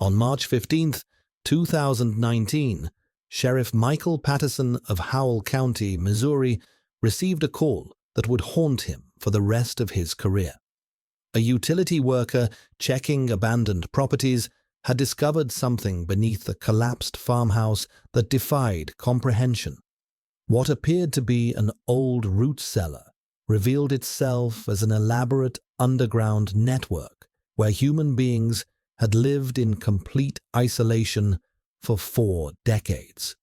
On March 15, 2019, Sheriff Michael Patterson of Howell County, Missouri, received a call that would haunt him for the rest of his career. A utility worker checking abandoned properties had discovered something beneath a collapsed farmhouse that defied comprehension. What appeared to be an old root cellar revealed itself as an elaborate underground network where human beings had lived in complete isolation for 4 decades.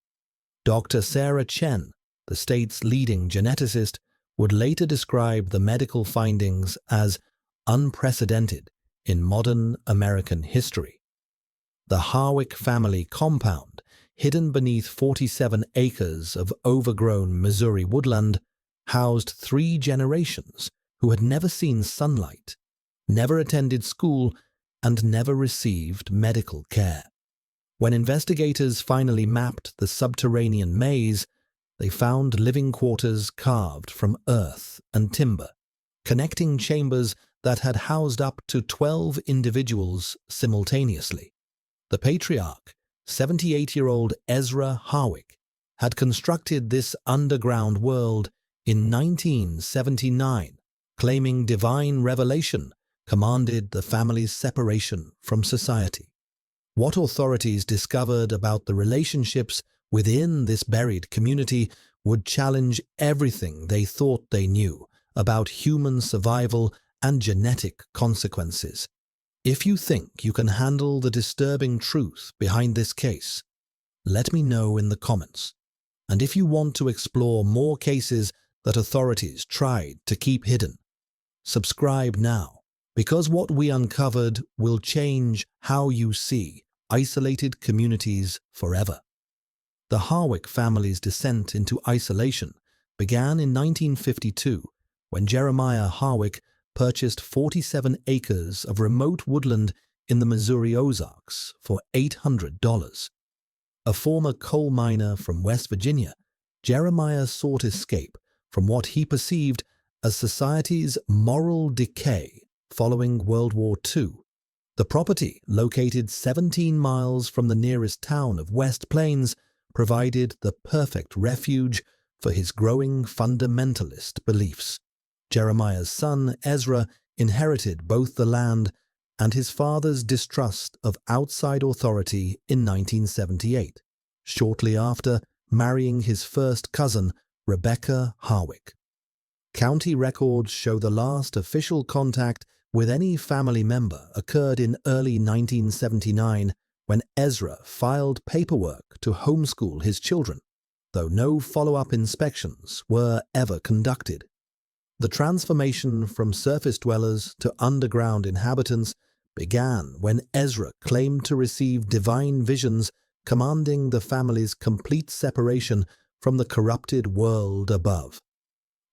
Dr. Sarah Chen, the state's leading geneticist, would later describe the medical findings as unprecedented in modern American history. The Harwick family compound, hidden beneath 47 acres of overgrown Missouri woodland, housed 3 generations who had never seen sunlight, never attended school, and never received medical care. When investigators finally mapped the subterranean maze, they found living quarters carved from earth and timber, connecting chambers that had housed up to 12 individuals simultaneously. The patriarch, 78-year-old Ezra Harwick, had constructed this underground world in 1979, claiming divine revelation commanded the family's separation from society. What authorities discovered about the relationships within this buried community would challenge everything they thought they knew about human survival and genetic consequences. If you think you can handle the disturbing truth behind this case, let me know in the comments. And if you want to explore more cases that authorities tried to keep hidden, subscribe now, because what we uncovered will change how you see isolated communities forever. The Harwick family's descent into isolation began in 1952 when Jeremiah Harwick purchased 47 acres of remote woodland in the Missouri Ozarks for $800. A former coal miner from West Virginia, Jeremiah sought escape from what he perceived as society's moral decay following World War II. The property, located 17 miles from the nearest town of West Plains, provided the perfect refuge for his growing fundamentalist beliefs. Jeremiah's son, Ezra, inherited both the land and his father's distrust of outside authority in 1978, shortly after marrying his first cousin, Rebecca Harwick. County records show the last official contact with any family member occurred in early 1979 when Ezra filed paperwork to homeschool his children, though no follow-up inspections were ever conducted. The transformation from surface dwellers to underground inhabitants began when Ezra claimed to receive divine visions commanding the family's complete separation from the corrupted world above.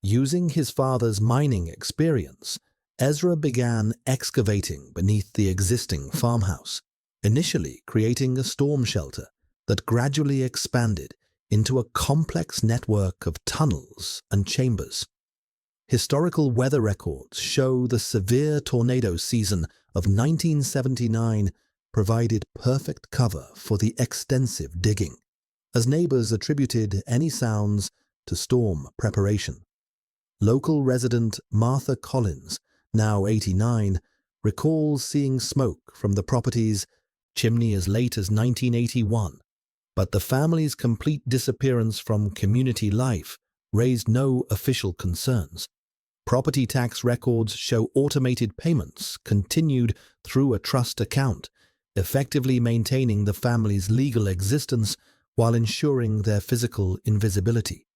Using his father's mining experience, Ezra began excavating beneath the existing farmhouse, initially creating a storm shelter that gradually expanded into a complex network of tunnels and chambers. Historical weather records show the severe tornado season of 1979 provided perfect cover for the extensive digging, as neighbors attributed any sounds to storm preparation. Local resident Martha Collins, now 89, recalls seeing smoke from the property's chimney as late as 1981, but the family's complete disappearance from community life raised no official concerns. Property tax records show automated payments continued through a trust account, effectively maintaining the family's legal existence while ensuring their physical invisibility.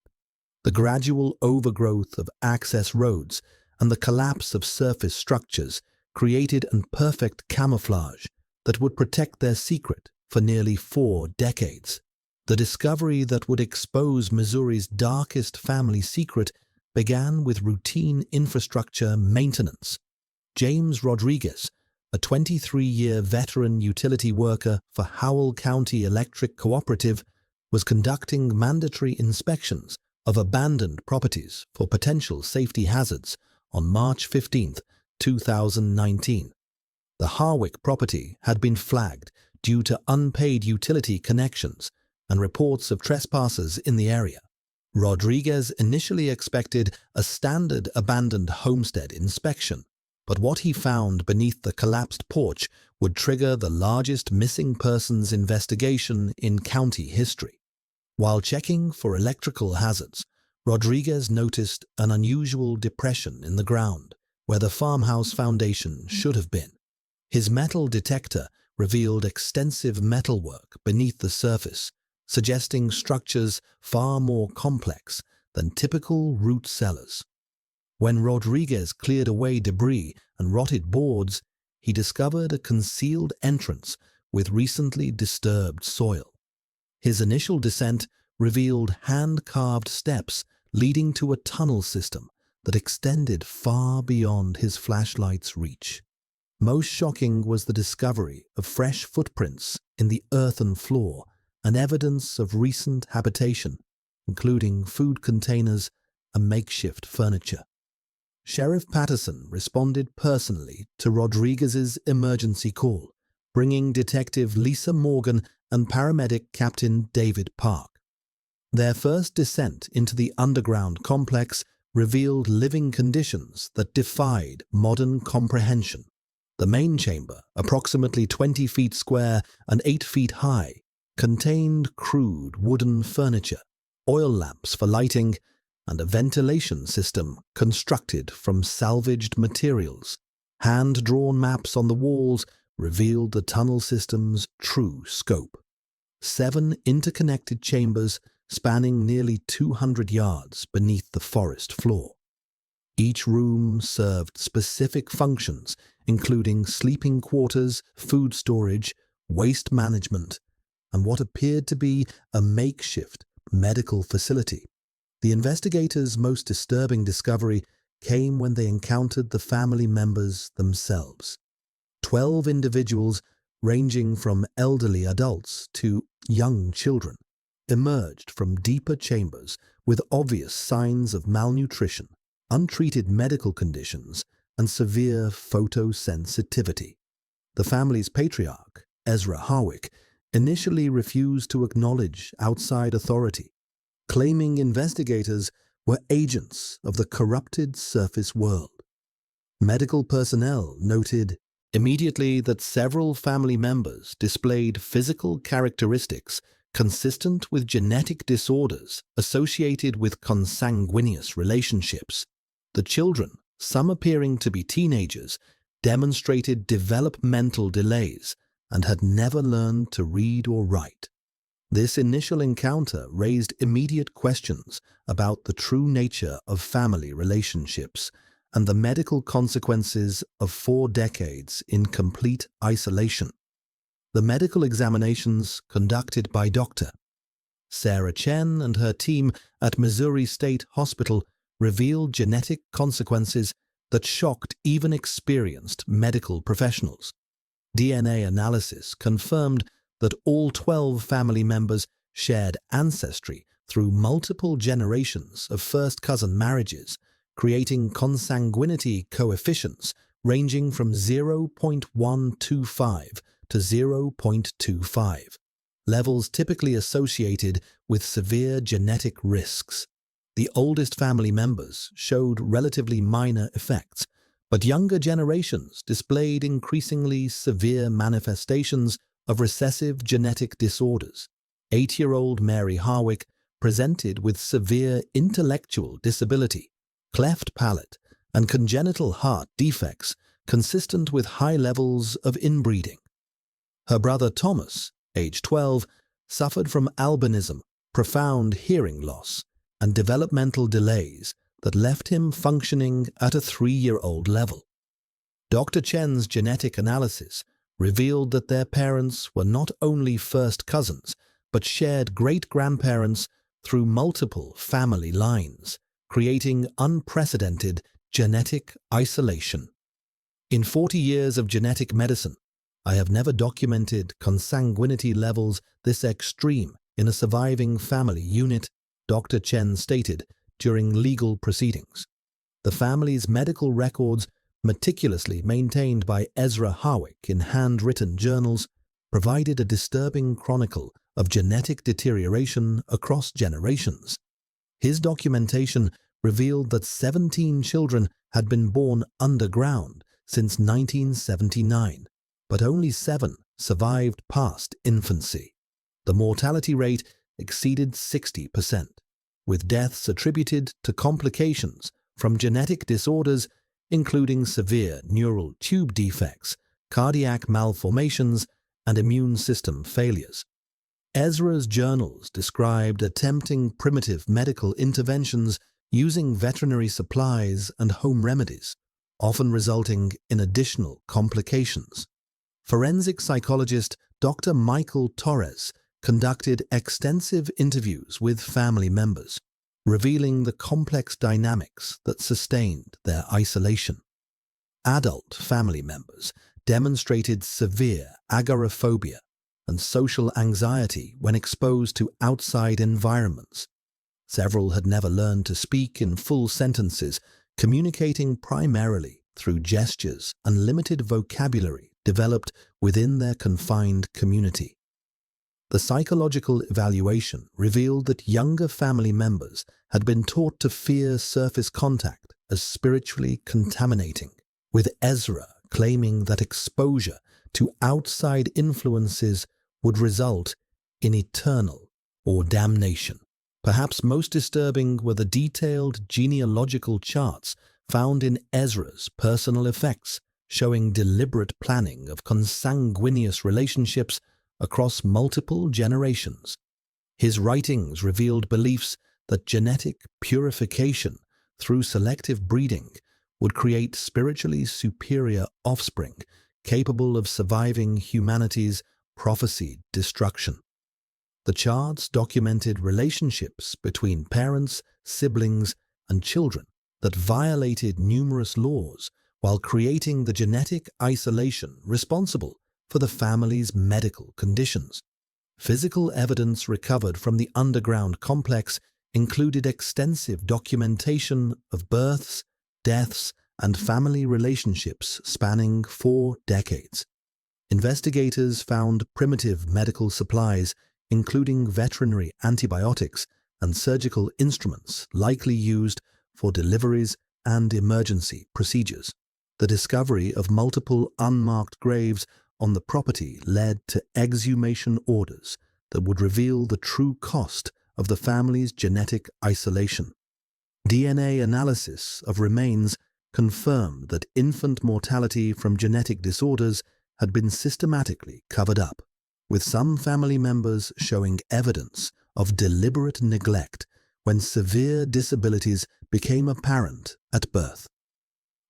The gradual overgrowth of access roads and the collapse of surface structures created a perfect camouflage that would protect their secret for nearly 4 decades. The discovery that would expose Missouri's darkest family secret began with routine infrastructure maintenance. James Rodriguez, a 23-year veteran utility worker for Howell County Electric Cooperative, was conducting mandatory inspections of abandoned properties for potential safety hazards on March 15, 2019. The Harwick property had been flagged due to unpaid utility connections and reports of trespassers in the area. Rodriguez initially expected a standard abandoned homestead inspection, but what he found beneath the collapsed porch would trigger the largest missing persons investigation in county history. While checking for electrical hazards, Rodriguez noticed an unusual depression in the ground where the farmhouse foundation should have been. His metal detector revealed extensive metalwork beneath the surface, suggesting structures far more complex than typical root cellars. When Rodriguez cleared away debris and rotted boards, he discovered a concealed entrance with recently disturbed soil. His initial descent revealed hand-carved steps leading to a tunnel system that extended far beyond his flashlight's reach. Most shocking was the discovery of fresh footprints in the earthen floor and evidence of recent habitation, including food containers and makeshift furniture. Sheriff Patterson responded personally to Rodriguez's emergency call, bringing Detective Lisa Morgan and paramedic Captain David Park. Their first descent into the underground complex revealed living conditions that defied modern comprehension. The main chamber, approximately 20 feet square and 8 feet high, contained crude wooden furniture, oil lamps for lighting, and a ventilation system constructed from salvaged materials. Hand-drawn maps on the walls revealed the tunnel system's true scope. 7 interconnected chambers spanning nearly 200 yards beneath the forest floor. Each room served specific functions, including sleeping quarters, food storage, waste management, and what appeared to be a makeshift medical facility. The investigators' most disturbing discovery came when they encountered the family members themselves. 12 individuals, ranging from elderly adults to young children, emerged from deeper chambers with obvious signs of malnutrition, untreated medical conditions, and severe photosensitivity. The family's patriarch, Ezra Harwick, initially refused to acknowledge outside authority, claiming investigators were agents of the corrupted surface world. Medical personnel noted immediately that several family members displayed physical characteristics consistent with genetic disorders associated with consanguineous relationships. The children, some appearing to be teenagers, demonstrated developmental delays and had never learned to read or write. This initial encounter raised immediate questions about the true nature of family relationships and the medical consequences of 4 decades in complete isolation. The medical examinations conducted by Dr. Sarah Chen and her team at Missouri State Hospital revealed genetic consequences that shocked even experienced medical professionals. DNA analysis confirmed that all 12 family members shared ancestry through multiple generations of first-cousin marriages, creating consanguinity coefficients ranging from 0.125 to 0.25, levels typically associated with severe genetic risks. The oldest family members showed relatively minor effects, but younger generations displayed increasingly severe manifestations of recessive genetic disorders. 8-year-old Mary Harwick presented with severe intellectual disability, cleft palate, and congenital heart defects consistent with high levels of inbreeding. Her brother Thomas, age 12, suffered from albinism, profound hearing loss, and developmental delays that left him functioning at a 3-year-old level. Dr. Chen's genetic analysis revealed that their parents were not only first cousins, but shared great-grandparents through multiple family lines, creating unprecedented genetic isolation. In 40 years of genetic medicine, I have never documented consanguinity levels this extreme in a surviving family unit, Dr. Chen stated during legal proceedings. The family's medical records, meticulously maintained by Ezra Harwick in handwritten journals, provided a disturbing chronicle of genetic deterioration across generations. His documentation revealed that 17 children had been born underground since 1979, but only 7 survived past infancy. The mortality rate exceeded 60%, with deaths attributed to complications from genetic disorders including severe neural tube defects, cardiac malformations, and immune system failures. Ezra's journals described attempting primitive medical interventions using veterinary supplies and home remedies, often resulting in additional complications. Forensic psychologist Dr. Michael Torres conducted extensive interviews with family members, revealing the complex dynamics that sustained their isolation. Adult family members demonstrated severe agoraphobia and social anxiety when exposed to outside environments. Several had never learned to speak in full sentences, communicating primarily through gestures and limited vocabulary developed within their confined community. The psychological evaluation revealed that younger family members had been taught to fear surface contact as spiritually contaminating, with Ezra claiming that exposure to outside influences would result in eternal or damnation. Perhaps most disturbing were the detailed genealogical charts found in Ezra's personal effects, showing deliberate planning of consanguineous relationships across multiple generations. His writings revealed beliefs that genetic purification through selective breeding would create spiritually superior offspring capable of surviving humanity's prophesied destruction. The charts documented relationships between parents, siblings, and children that violated numerous laws while creating the genetic isolation responsible for the family's medical conditions. Physical evidence recovered from the underground complex included extensive documentation of births, deaths, and family relationships spanning 4 decades. Investigators found primitive medical supplies, including veterinary antibiotics and surgical instruments likely used for deliveries and emergency procedures. The discovery of multiple unmarked graves on the property led to exhumation orders that would reveal the true cost of the family's genetic isolation. DNA analysis of remains confirmed that infant mortality from genetic disorders had been systematically covered up, with some family members showing evidence of deliberate neglect when severe disabilities became apparent at birth.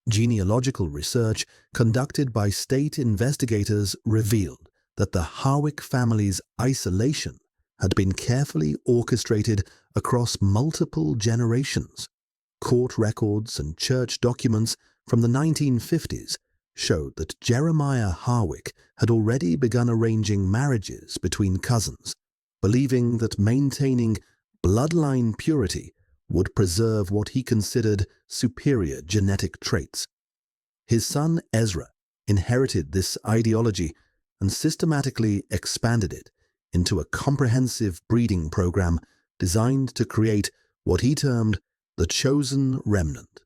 Genealogical research conducted by state investigators revealed that the Harwick family's isolation had been carefully orchestrated across multiple generations. Court records and church documents from the 1950s showed that Jeremiah Harwick had already begun arranging marriages between cousins, believing that maintaining bloodline purity would preserve what he considered superior genetic traits. His son Ezra inherited this ideology and systematically expanded it into a comprehensive breeding program designed to create what he termed the chosen remnant.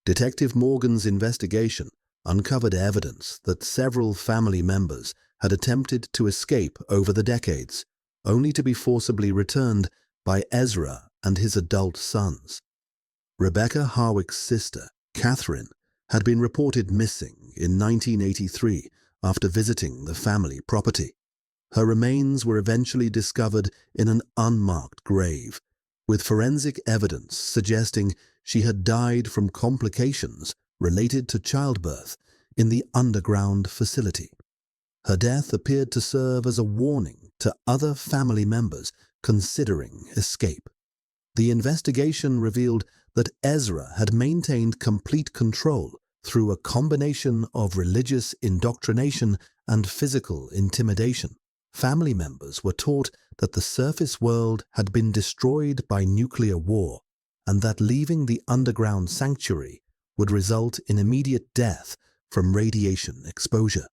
Detective Morgan's investigation uncovered evidence that several family members had attempted to escape over the decades, only to be forcibly returned by Ezra and his adult sons. Rebecca Harwick's sister, Catherine, had been reported missing in 1983 after visiting the family property. Her remains were eventually discovered in an unmarked grave, with forensic evidence suggesting she had died from complications related to childbirth in the underground facility. Her death appeared to serve as a warning to other family members considering escape. The investigation revealed that Ezra had maintained complete control through a combination of religious indoctrination and physical intimidation. Family members were taught that the surface world had been destroyed by nuclear war and that leaving the underground sanctuary would result in immediate death from radiation exposure.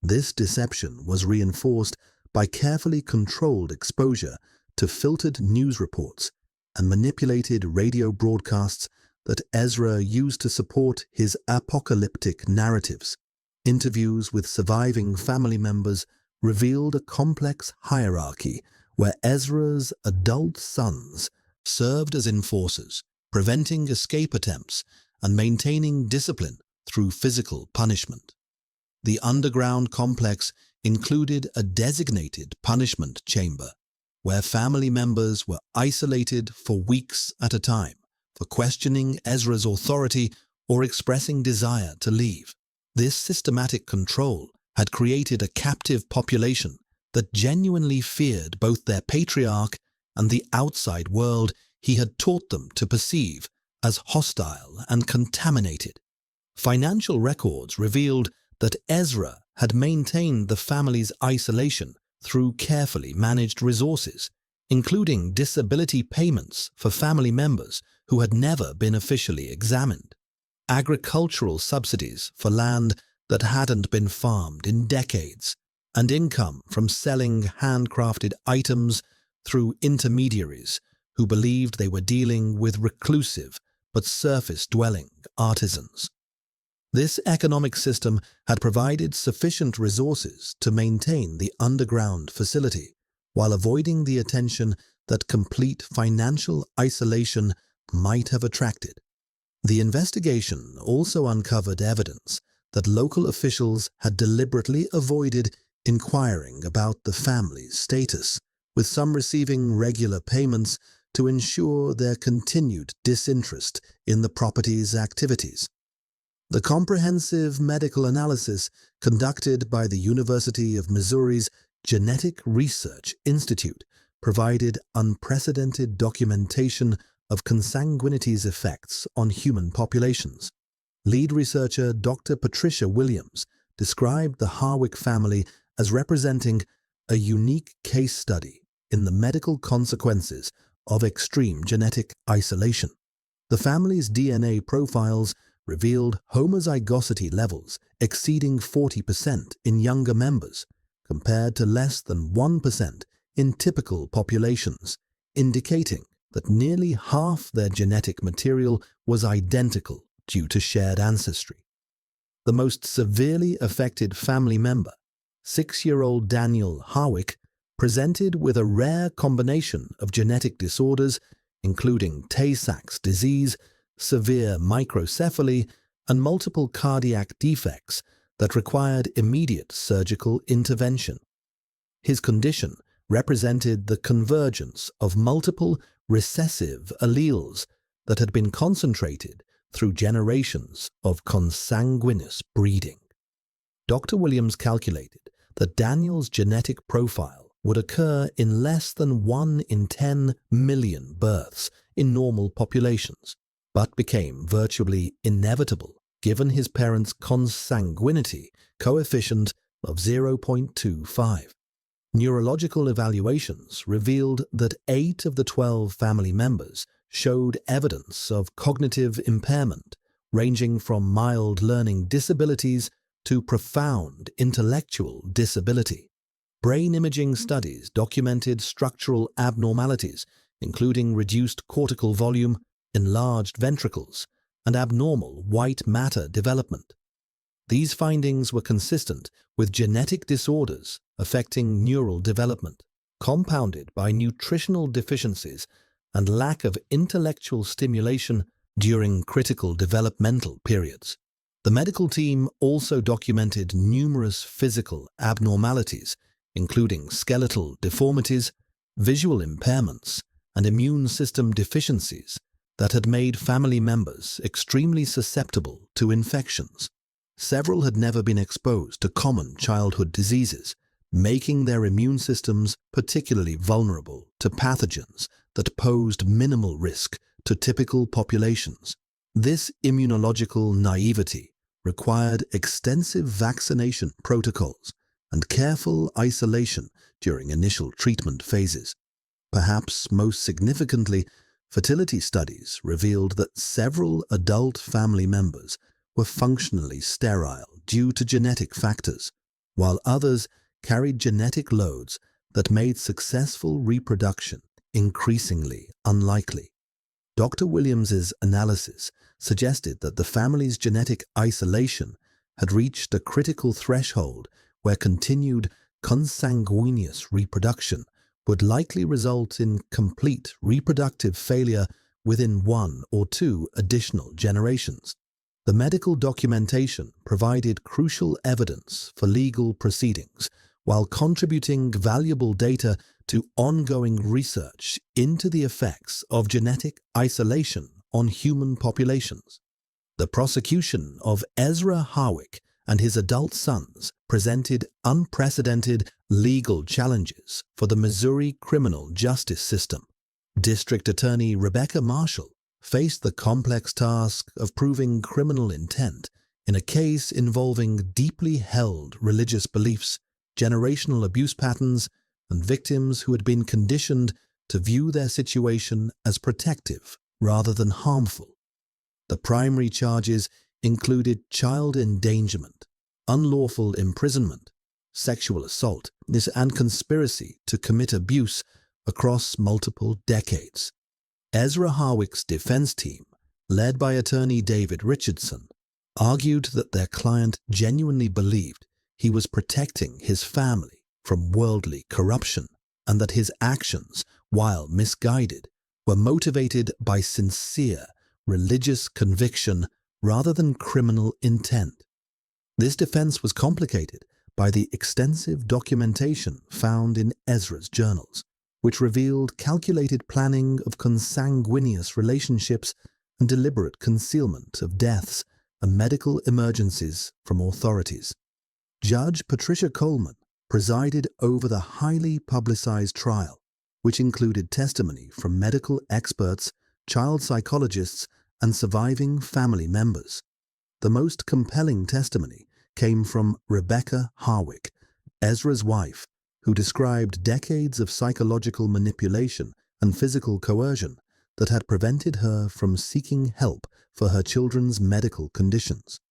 This deception was reinforced by carefully controlled exposure to filtered news reports and manipulated radio broadcasts that Ezra used to support his apocalyptic narratives. Interviews with surviving family members revealed a complex hierarchy where Ezra's adult sons served as enforcers, preventing escape attempts and maintaining discipline through physical punishment. The underground complex included a designated punishment chamber, where family members were isolated for weeks at a time for questioning Ezra's authority or expressing desire to leave. This systematic control had created a captive population that genuinely feared both their patriarch and the outside world he had taught them to perceive as hostile and contaminated. Financial records revealed that Ezra had maintained the family's isolation through carefully managed resources, including disability payments for family members who had never been officially examined, agricultural subsidies for land that hadn't been farmed in decades, and income from selling handcrafted items through intermediaries who believed they were dealing with reclusive but surface-dwelling artisans. This economic system had provided sufficient resources to maintain the underground facility, while avoiding the attention that complete financial isolation might have attracted. The investigation also uncovered evidence that local officials had deliberately avoided inquiring about the family's status, with some receiving regular payments to ensure their continued disinterest in the property's activities. The comprehensive medical analysis conducted by the University of Missouri's Genetic Research Institute provided unprecedented documentation of consanguinity's effects on human populations. Lead researcher Dr. Patricia Williams described the Harwick family as representing a unique case study in the medical consequences of extreme genetic isolation. The family's DNA profiles revealed homozygosity levels exceeding 40% in younger members, compared to less than 1% in typical populations, indicating that nearly half their genetic material was identical due to shared ancestry. The most severely affected family member, 6-year-old Daniel Harwick, presented with a rare combination of genetic disorders, including Tay-Sachs disease, severe microcephaly, and multiple cardiac defects that required immediate surgical intervention. His condition represented the convergence of multiple recessive alleles that had been concentrated through generations of consanguineous breeding. Dr. Williams calculated that Daniel's genetic profile would occur in less than 1 in 10 million births in normal populations, but became virtually inevitable given his parents' consanguinity coefficient of 0.25. Neurological evaluations revealed that 8 of the 12 family members showed evidence of cognitive impairment, ranging from mild learning disabilities to profound intellectual disability. Brain imaging studies documented structural abnormalities, including reduced cortical volume, enlarged ventricles, and abnormal white matter development. These findings were consistent with genetic disorders affecting neural development, compounded by nutritional deficiencies and lack of intellectual stimulation during critical developmental periods. The medical team also documented numerous physical abnormalities, including skeletal deformities, visual impairments, and immune system deficiencies that had made family members extremely susceptible to infections. Several had never been exposed to common childhood diseases, making their immune systems particularly vulnerable to pathogens that posed minimal risk to typical populations. This immunological naivety required extensive vaccination protocols and careful isolation during initial treatment phases. Perhaps most significantly, fertility studies revealed that several adult family members were functionally sterile due to genetic factors, while others carried genetic loads that made successful reproduction increasingly unlikely. Dr. Williams's analysis suggested that the family's genetic isolation had reached a critical threshold where continued consanguineous reproduction would likely result in complete reproductive failure within 1 or 2 additional generations. The medical documentation provided crucial evidence for legal proceedings while contributing valuable data to ongoing research into the effects of genetic isolation on human populations. The prosecution of Ezra Harwick and his adult sons presented unprecedented legal challenges for the Missouri criminal justice system. District Attorney Rebecca Marshall faced the complex task of proving criminal intent in a case involving deeply held religious beliefs, generational abuse patterns, and victims who had been conditioned to view their situation as protective rather than harmful. The primary charges included child endangerment, unlawful imprisonment, sexual assault, and conspiracy to commit abuse across multiple decades. Ezra Harwick's defense team, led by attorney David Richardson, argued that their client genuinely believed he was protecting his family from worldly corruption and that his actions, while misguided, were motivated by sincere religious conviction rather than criminal intent. This defense was complicated by the extensive documentation found in Ezra's journals, which revealed calculated planning of consanguineous relationships and deliberate concealment of deaths and medical emergencies from authorities. Judge Patricia Coleman presided over the highly publicized trial, which included testimony from medical experts, child psychologists, and surviving family members. The most compelling testimony came from Rebecca Harwick, Ezra's wife, who described decades of psychological manipulation and physical coercion that had prevented her from seeking help for her children's medical conditions.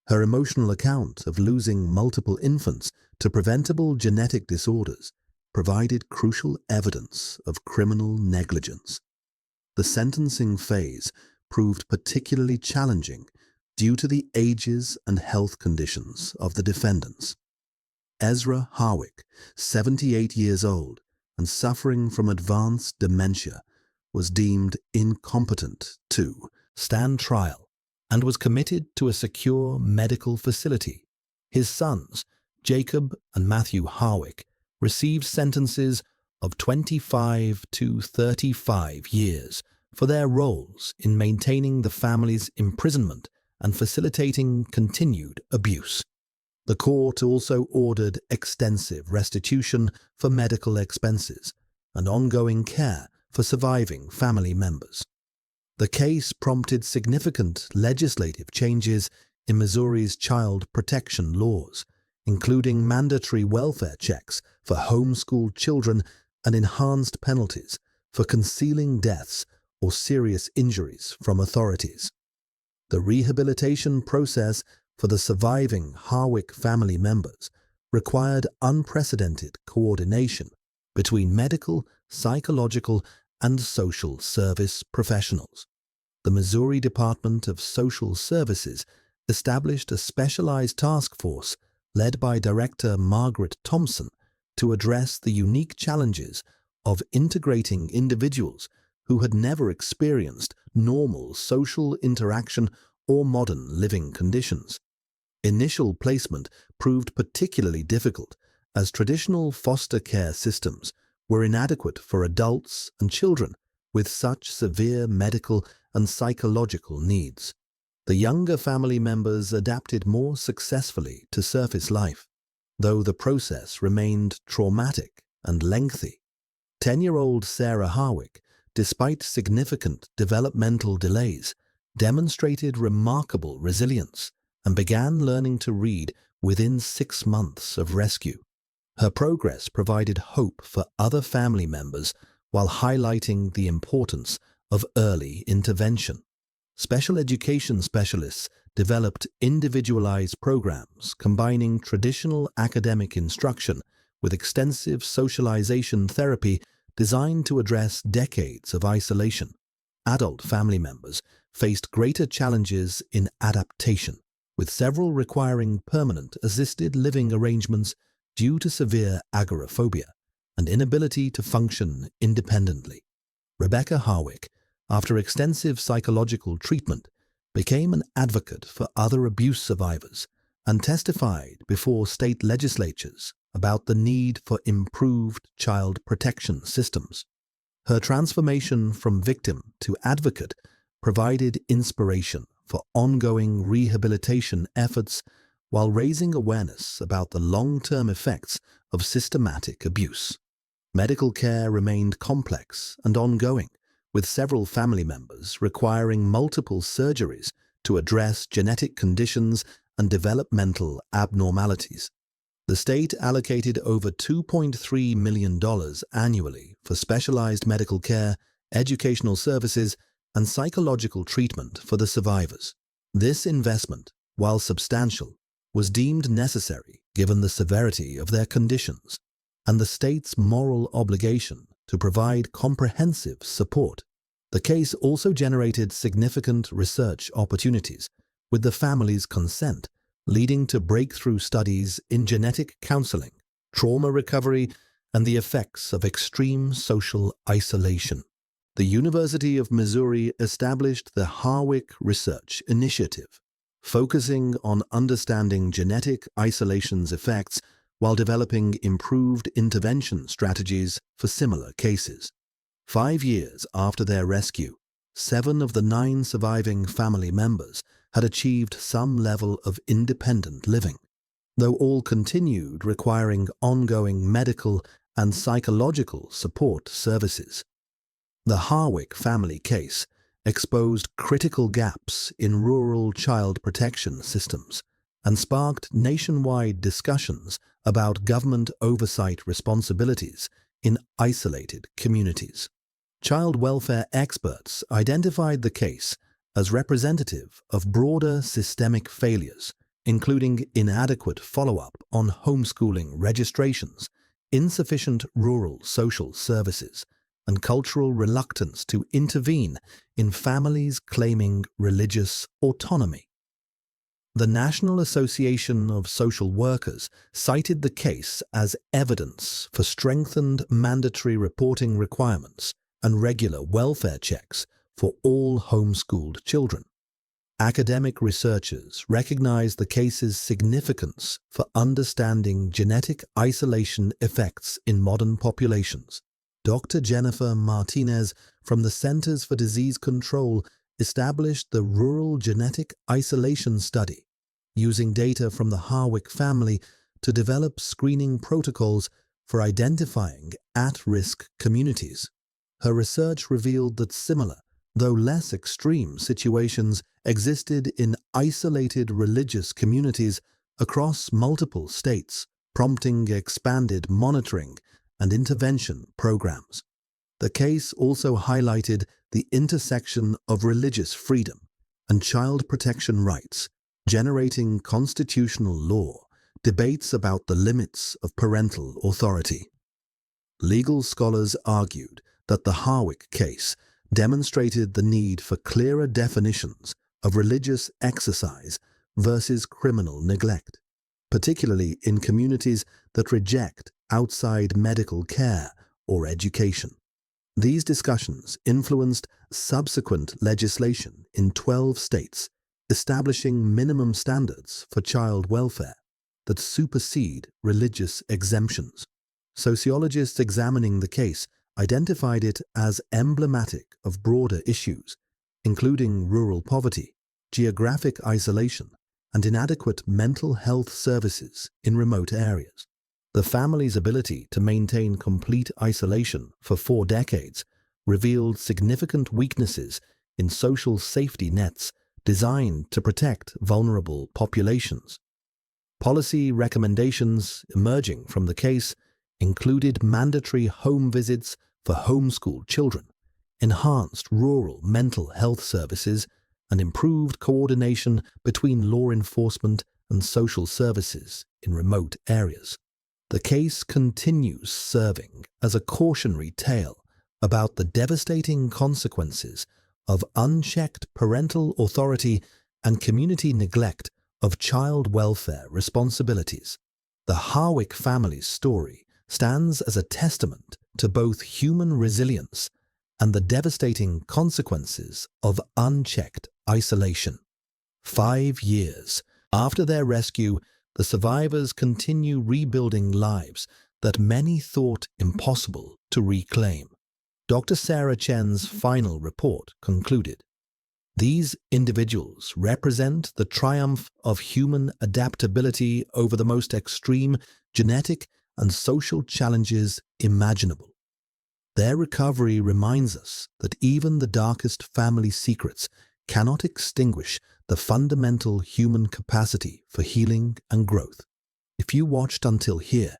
Her emotional account of losing multiple infants to preventable genetic disorders provided crucial evidence of criminal negligence. The sentencing phase proved particularly challenging due to the ages and health conditions of the defendants. Ezra Harwick, 78 years old and suffering from advanced dementia, was deemed incompetent to stand trial and was committed to a secure medical facility. His sons, Jacob and Matthew Harwick, received sentences of 25 to 35 years for their roles in maintaining the family's imprisonment and facilitating continued abuse. The court also ordered extensive restitution for medical expenses and ongoing care for surviving family members. The case prompted significant legislative changes in Missouri's child protection laws, including mandatory welfare checks for homeschooled children and enhanced penalties for concealing deaths or serious injuries from authorities. The rehabilitation process for the surviving Harwick family members required unprecedented coordination between medical, psychological, and social service professionals. The Missouri Department of Social Services established a specialized task force led by Director Margaret Thompson to address the unique challenges of integrating individuals who had never experienced normal social interaction or modern living conditions. Initial placement proved particularly difficult as traditional foster care systems were inadequate for adults and children with such severe medical and psychological needs. The younger family members adapted more successfully to surface life, though the process remained traumatic and lengthy. 10-year-old Sarah Harwick, despite significant developmental delays, demonstrated remarkable resilience and began learning to read within 6 months of rescue. Her progress provided hope for other family members while highlighting the importance of early intervention. Special education specialists developed individualized programs combining traditional academic instruction with extensive socialization therapy designed to address decades of isolation. Adult family members faced greater challenges in adaptation, with several requiring permanent assisted living arrangements due to severe agoraphobia and inability to function independently. Rebecca Harwick, after extensive psychological treatment, became an advocate for other abuse survivors and testified before state legislatures about the need for improved child protection systems. Her transformation from victim to advocate provided inspiration for ongoing rehabilitation efforts while raising awareness about the long-term effects of systematic abuse. Medical care remained complex and ongoing, with several family members requiring multiple surgeries to address genetic conditions and developmental abnormalities. The state allocated over $2.3 million annually for specialized medical care, educational services, and psychological treatment for the survivors. This investment, while substantial, was deemed necessary given the severity of their conditions and the state's moral obligation to provide comprehensive support. The case also generated significant research opportunities, with the family's consent leading to breakthrough studies in genetic counseling, trauma recovery, and the effects of extreme social isolation. The University of Missouri established the Harwick Research Initiative, focusing on understanding genetic isolation's effects while developing improved intervention strategies for similar cases. 5 years after their rescue, 7 of the 9 surviving family members had achieved some level of independent living, though all continued requiring ongoing medical and psychological support services. The Harwick family case exposed critical gaps in rural child protection systems and sparked nationwide discussions about government oversight responsibilities in isolated communities. Child welfare experts identified the case as representative of broader systemic failures, including inadequate follow-up on homeschooling registrations, insufficient rural social services, and cultural reluctance to intervene in families claiming religious autonomy. The National Association of Social Workers cited the case as evidence for strengthened mandatory reporting requirements and regular welfare checks for all homeschooled children. Academic researchers recognized the case's significance for understanding genetic isolation effects in modern populations. Dr. Jennifer Martinez from the Centers for Disease Control established the Rural Genetic Isolation Study, using data from the Harwick family to develop screening protocols for identifying at-risk communities. Her research revealed that similar, though less extreme, situations existed in isolated religious communities across multiple states, prompting expanded monitoring and intervention programs. The case also highlighted the intersection of religious freedom and child protection rights, generating constitutional law debates about the limits of parental authority. Legal scholars argued that the Harwick case demonstrated the need for clearer definitions of religious exercise versus criminal neglect, particularly in communities that reject outside medical care or education. These discussions influenced subsequent legislation in 12 states, establishing minimum standards for child welfare that supersede religious exemptions. Sociologists examining the case identified it as emblematic of broader issues, including rural poverty, geographic isolation, and inadequate mental health services in remote areas. The family's ability to maintain complete isolation for 4 decades revealed significant weaknesses in social safety nets designed to protect vulnerable populations. Policy recommendations emerging from the case included mandatory home visits for homeschooled children, enhanced rural mental health services, and improved coordination between law enforcement and social services in remote areas. The case continues serving as a cautionary tale about the devastating consequences of unchecked parental authority and community neglect of child welfare responsibilities. The Harwick family's story stands as a testament to both human resilience and the devastating consequences of unchecked isolation. 5 years after their rescue, the survivors continue rebuilding lives that many thought impossible to reclaim. Dr. Sarah Chen's final report concluded, "These individuals represent the triumph of human adaptability over the most extreme genetic and social challenges imaginable. Their recovery reminds us that even the darkest family secrets cannot extinguish the fundamental human capacity for healing and growth." If you watched until here,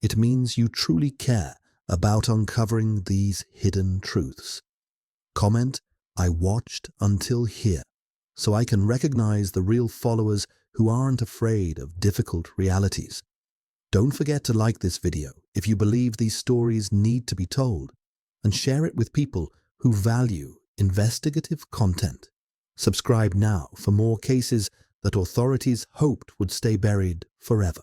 it means you truly care about uncovering these hidden truths. Comment, "I watched until here," so I can recognize the real followers who aren't afraid of difficult realities. Don't forget to like this video if you believe these stories need to be told, and share it with people who value investigative content. Subscribe now for more cases that authorities hoped would stay buried forever.